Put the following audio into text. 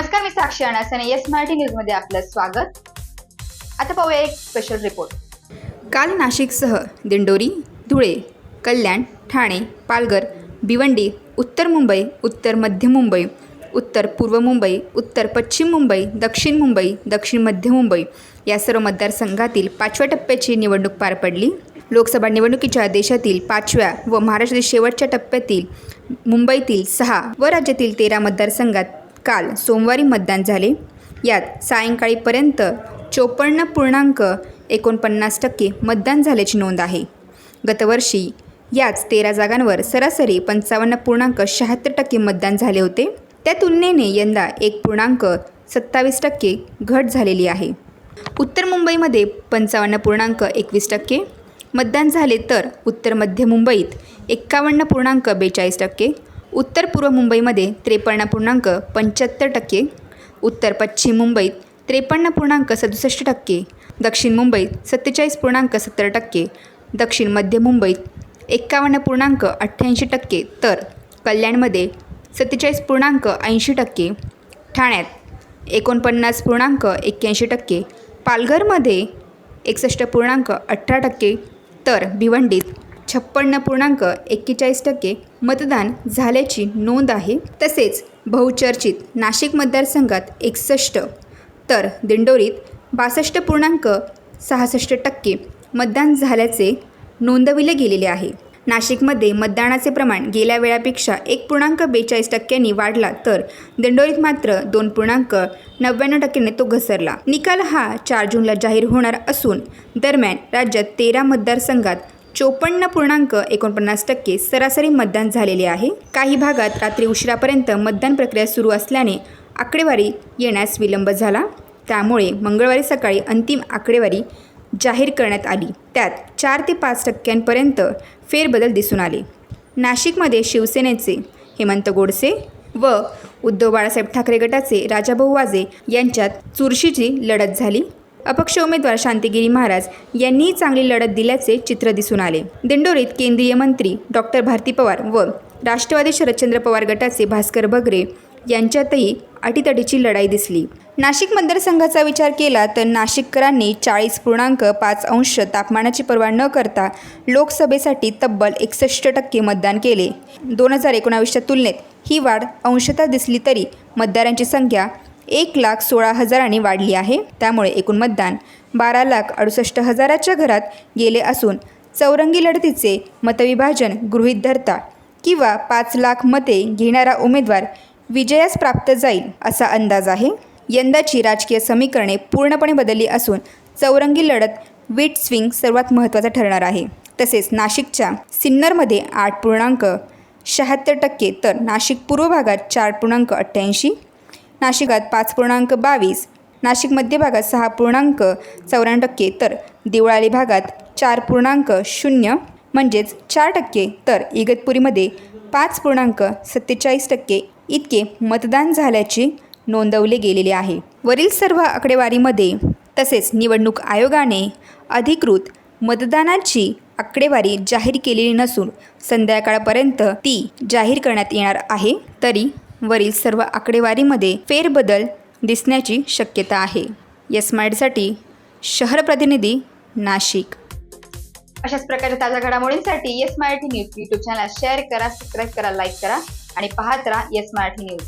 नमस्कार, मी साक्षी अनास आणि येस मराठी न्यूजमध्ये आपलं स्वागत. आता पाहूया एक स्पेशल रिपोर्ट. काल नाशिकसह दिंडोरी, धुळे, कल्याण, ठाणे, पालघर, भिवंडी, उत्तर मुंबई, उत्तर मध्य मुंबई, उत्तर पूर्व मुंबई, उत्तर पश्चिम मुंबई, दक्षिण मुंबई, दक्षिण मध्य मुंबई या सर्व मतदारसंघातील 5व्या टप्प्याची निवडणूक पार पडली. लोकसभा निवडणुकीच्या देशातील 5व्या व महाराष्ट्रातील शेवटच्या टप्प्यातील मुंबईतील 6 व राज्यातील 13 मतदारसंघात काल सोमवारी मतदान झाले. यात सायंकाळीपर्यंत 54.49% मतदान झाल्याची नोंद आहे. गतवर्षी याच 13 जागांवर सरासरी 55.76% मतदान झाले होते. त्या तुलनेने यंदा 1.27% घट झालेली आहे. उत्तर मुंबईमध्ये 55.21% मतदान झाले, तर उत्तर मध्य मुंबईत 51.42%, उत्तर पूर्व मुंबईमध्ये 53.75%, उत्तर पश्चिम मुंबईत 53.67%, दक्षिण मुंबईत 47.70%, दक्षिण मध्य मुंबईत 51.88%, तर कल्याणमध्ये 47.80%, ठाण्यात 49.81%, पालघरमध्ये 61.18%, तर भिवंडीत 56.41% मतदान झाल्याची नोंद आहे. तसेच बहुचर्चित नाशिक मतदारसंघात 61, तर दिंडोरीत 62.66% मतदान झाल्याचे नोंदविले गेलेले आहे. नाशिकमध्ये मतदानाचे प्रमाण गेल्या वेळापेक्षा 1.42% वाढला, तर दिंडोरीत मात्र 2.99% तो घसरला. निकाल हा 4 जूनला जाहीर होणार असून दरम्यान राज्यात 13 मतदारसंघात 54.49% सरासरी मतदान झालेले आहे. काही भागात रात्री उशिरापर्यंत मतदान प्रक्रिया सुरू असल्याने आकडेवारी येण्यास विलंब झाला. त्यामुळे मंगळवारी सकाळी अंतिम आकडेवारी जाहीर करण्यात आली. त्यात 4 ते 5% फेरबदल दिसून आले. नाशिकमध्ये शिवसेनेचे हेमंत गोडसे व उद्धव बाळासाहेब ठाकरे गटाचे राजाभाऊ वाजे यांच्यात चुरशीची लढत झाली. अपक्ष उमेदवार शांतिगिरी महाराज यांनीही चांगली लढत दिल्याचे चित्र दिसून आले. दिंडोरीत केंद्रीय मंत्री डॉक्टर भारती पवार व राष्ट्रवादी शरदचंद्र पवार गटाचे भास्कर बगरे यांच्यातही अटीतटीची लढाई दिसली. नाशिक मतदारसंघाचा विचार केला तर नाशिककरांनी 40.5 तापमानाची पर्वा न करता लोकसभेसाठी तब्बल 61% मतदान केले. 2019च्या तुलनेत ही वाढ अंशतः दिसली तरी मतदारांची संख्या 1,16,000 वाढली आहे. त्यामुळे एकूण मतदान 12,68,000च्या घरात गेले असून चौरंगी लढतीचे मतविभाजन गृहीत धरता किंवा 5 लाख मते घेणारा उमेदवार विजयास प्राप्त जाईल असा अंदाज आहे. यंदाची राजकीय समीकरणे पूर्णपणे बदलली असून चौरंगी लढत वीट स्विंग सर्वात महत्त्वाचा ठरणार आहे. तसेच नाशिकच्या सिन्नरमध्ये 8.76%, तर नाशिक पूर्व भागात 4.88%, नाशिकात 5.22%, नाशिक मध्य भागात 6.94%, तर देवळाली भागात 4.0% म्हणजेच 4%, तर इगतपुरीमध्ये 5.47% इतके मतदान झाल्याचे नोंदवले गेलेले आहे. वरील सर्व आकडेवारीमध्ये तसेच निवडणूक आयोगाने अधिकृत मतदानाची आकडेवारी जाहीर केलेली नसून संध्याकाळपर्यंत ती जाहीर करण्यात येणार आहे. तरी वरील सर्व आकडेवारीमध्ये फेरबदल दिसण्याची शक्यता आहे. येस मराठीसाठी शहर प्रतिनिधी, नाशिक. अशाच प्रकारच्या ताज्या घडामोडींसाठी yes Marathi news YouTube channel share करा, सबस्क्राईब करा, लाईक करा आणि पाहत राहा येस मराठी न्यूज.